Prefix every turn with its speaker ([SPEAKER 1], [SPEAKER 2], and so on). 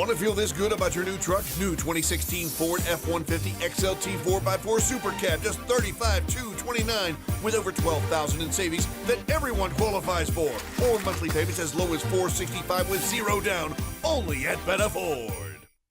[SPEAKER 1] Want to feel this good about your new truck? New 2016 Ford F-150 XLT 4x4 Supercab, just $35,229 with over $12,000 in savings that everyone qualifies for. Or monthly payments as low as $465 with zero down, only at Benna Ford.